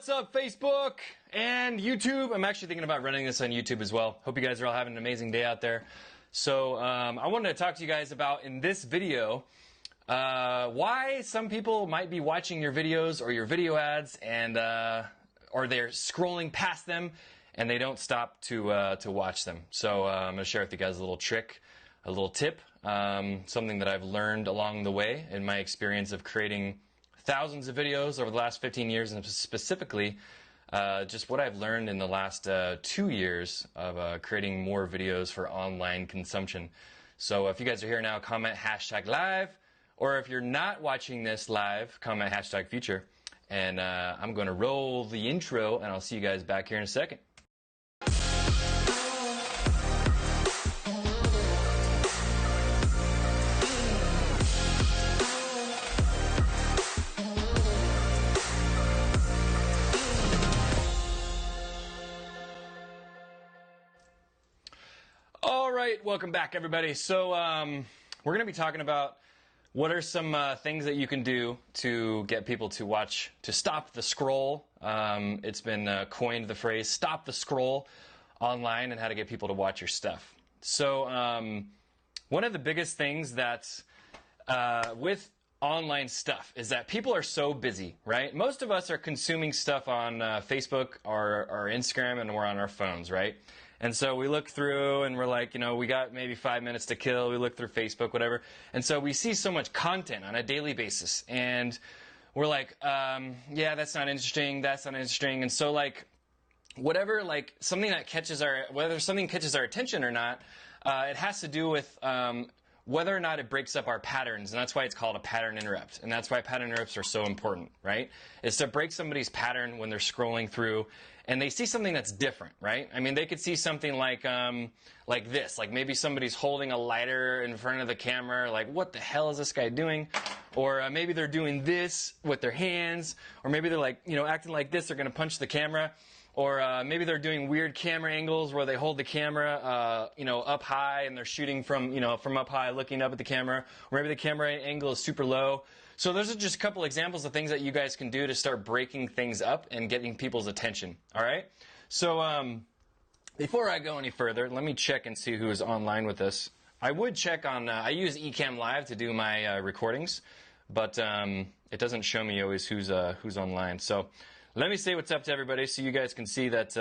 What's up, Facebook and YouTube? I'm actually thinking about running this on YouTube as well. Hope you guys are all having an amazing day out there. So I wanted to talk to you guys about, in this video, why some people might be watching your videos or your video ads and or they're scrolling past them and they don't stop to watch them. So I'm going to share with you guys a little trick, a little tip, something that I've learned along the way in my experience of creating thousands of videos over the last 15 years, and specifically just what I've learned in the last 2 years of creating more videos for online consumption. So if you guys are here now, comment #live, or if you're not watching this live, comment #future, and I'm going to roll the intro, and I'll see you guys back here in a second. Alright, welcome back everybody. So we're going to be talking about what are some things that you can do to get people to watch, to stop the scroll. It's been coined the phrase stop the scroll online, and how to get people to watch your stuff. So one of the biggest things that with online stuff is that people are so busy, right? Most of us are consuming stuff on Facebook or Instagram, and we're on our phones, right? And so we look through and we're like, you know, we got maybe 5 minutes to kill. We look through Facebook, whatever. And so we see so much content on a daily basis. And we're like, yeah, that's not interesting. That's not interesting. And so like, whatever, like something that catches whether something catches our attention or not, it has to do with whether or not it breaks up our patterns. And that's why it's called a pattern interrupt. And that's why pattern interrupts are so important, right? Is to break somebody's pattern when they're scrolling through and they see something that's different, right? I mean, they could see something like this, like maybe somebody's holding a lighter in front of the camera, like what the hell is this guy doing? Or maybe they're doing this with their hands, or maybe they're like, you know, acting like this, they're going to punch the camera. Or maybe they're doing weird camera angles where they hold the camera, you know, up high and they're shooting from, you know, from up high looking up at the camera. Or maybe the camera angle is super low. So those are just a couple examples of things that you guys can do to start breaking things up and getting people's attention. All right? So before I go any further, let me check and see who is online with us. I would check on, I use Ecamm Live to do my recordings, but it doesn't show me always who's online. So let me say what's up to everybody so you guys can see that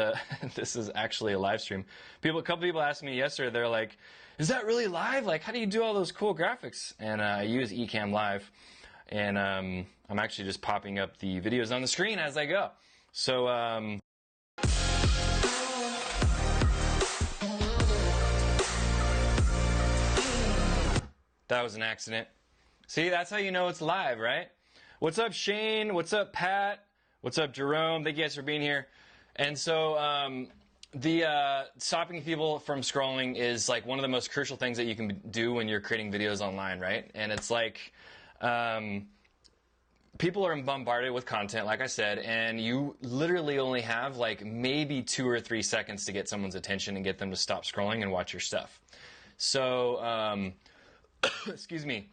this is actually a live stream. A couple people asked me yesterday, they're like, is that really live? Like, how do you do all those cool graphics? And I use Ecamm Live, and I'm actually just popping up the videos on the screen as I go. So that was an accident. See, that's how you know it's live, right? What's up, Shane? What's up, Pat? What's up, Jerome? Thank you guys for being here. And so stopping people from scrolling is like one of the most crucial things that you can do when you're creating videos online, right? And it's like people are bombarded with content, like I said, and you literally only have like maybe 2 or 3 seconds to get someone's attention and get them to stop scrolling and watch your stuff. So, excuse me.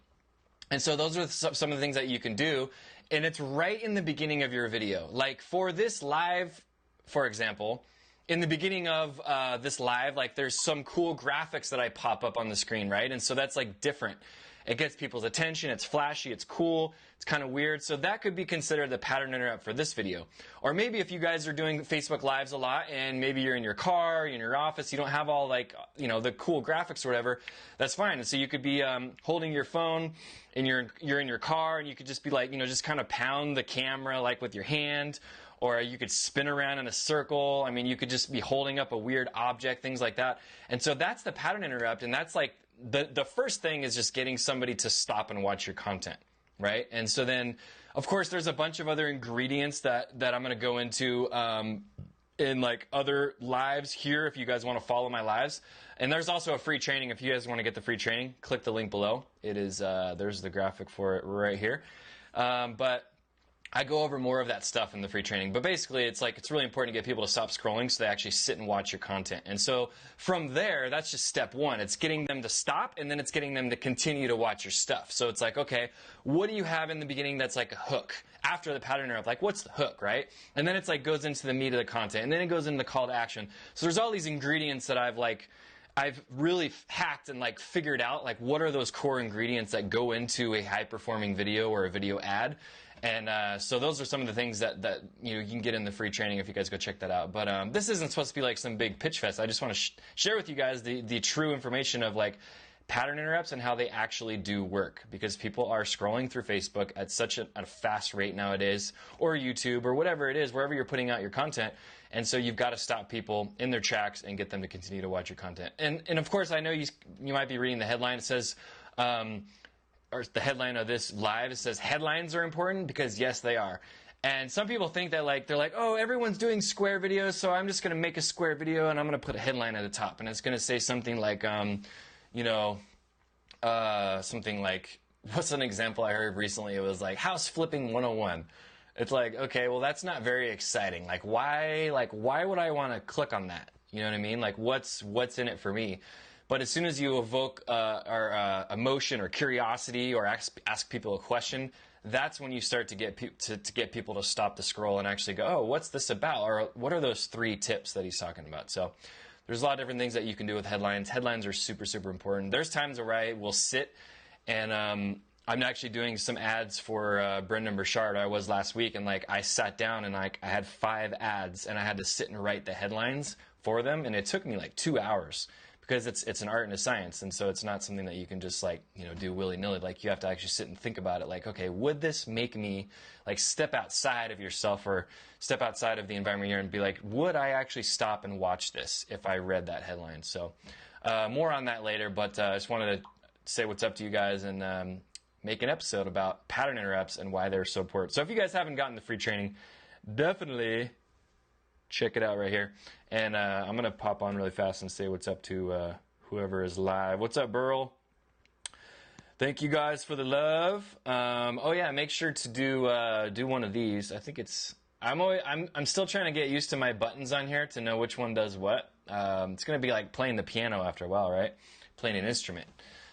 And so those are some of the things that you can do, and it's right in the beginning of your video. Like for this live, for example, in the beginning of this live, like there's some cool graphics that I pop up on the screen, right? And so that's like different. It gets people's attention, it's flashy, it's cool, it's kind of weird. So that could be considered the pattern interrupt for this video. Or maybe if you guys are doing Facebook Lives a lot and maybe you're in your car, in your office, you don't have all like, you know, the cool graphics or whatever, that's fine. And so you could be holding your phone and you're in your car, and you could just be like, you know, just kind of pound the camera like with your hand, or you could spin around in a circle. I mean, you could just be holding up a weird object, things like that. And so that's the pattern interrupt, and that's like the first thing is just getting somebody to stop and watch your content, right? And so then, of course, there's a bunch of other ingredients that I'm going to go into in like other lives here if you guys want to follow my lives. And there's also a free training. If you guys want to get the free training, click the link below. It is there's the graphic for it right here. But I go over more of that stuff in the free training, but basically it's like it's really important to get people to stop scrolling so they actually sit and watch your content. And so from there, that's just step one. It's getting them to stop, and then it's getting them to continue to watch your stuff. So it's like, okay, what do you have in the beginning that's like a hook? After the pattern interrupt, like what's the hook, right? And then it's like goes into the meat of the content, and then it goes into the call to action. So there's all these ingredients that I've really hacked and like figured out like what are those core ingredients that go into a high performing video or a video ad. And so those are some of the things that you can get in the free training if you guys go check that out. But this isn't supposed to be like some big pitch fest. I just want to share with you guys the true information of like pattern interrupts and how they actually do work, because people are scrolling through Facebook at such a fast rate nowadays, or YouTube, or whatever it is, wherever you're putting out your content. And so you've got to stop people in their tracks and get them to continue to watch your content. And of course, I know you might be reading the headline. It says, or the headline of this live, it says headlines are important, because yes, they are. And some people think that like they're like, oh, everyone's doing square videos, so I'm just going to make a square video and I'm going to put a headline at the top, and it's going to say something like, something like, what's an example I heard recently? It was like house flipping 101. It's like, okay, well, that's not very exciting. Like, why would I want to click on that? You know what I mean? Like, what's in it for me? But as soon as you evoke emotion or curiosity, or ask people a question, that's when you start to get people to stop the scroll and actually go, oh, what's this about? Or what are those 3 tips that he's talking about? So there's a lot of different things that you can do with headlines. Headlines are super, super important. There's times where I will sit and I'm actually doing some ads for Brendan Burchard. I was last week, and like I sat down and like I had 5 ads, and I had to sit and write the headlines for them, and it took me like 2 hours, because it's an art and a science, and so it's not something that you can just like do willy-nilly. Like you have to actually sit and think about it. Like, okay, would this make me like step outside of yourself, or step outside of the environment you're in, and be like, would I actually stop and watch this if I read that headline? So more on that later, but I just wanted to say what's up to you guys and make an episode about pattern interrupts and why they're so important. So if you guys haven't gotten the free training, definitely check it out right here. And I'm going to pop on really fast and say what's up to whoever is live. What's up, Burl? Thank you guys for the love. Oh yeah, make sure to do one of these. I think it's I'm still trying to get used to my buttons on here to know which one does what. It's going to be like playing the piano after a while, right? Playing an instrument.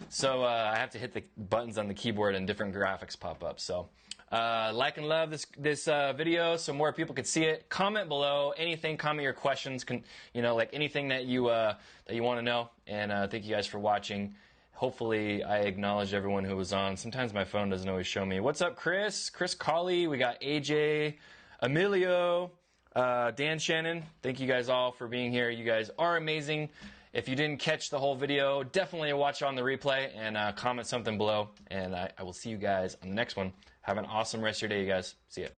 So I have to hit the buttons on the keyboard and different graphics pop up. So like and love this video so more people can see it. Comment below anything. Comment your questions. Like anything that you want to know. And thank you guys for watching. Hopefully I acknowledged everyone who was on. Sometimes my phone doesn't always show me. What's up, Chris? Chris Colley. We got AJ, Emilio, Dan Shannon. Thank you guys all for being here. You guys are amazing. If you didn't catch the whole video, definitely watch on the replay and comment something below. And I will see you guys on the next one. Have an awesome rest of your day, you guys. See ya.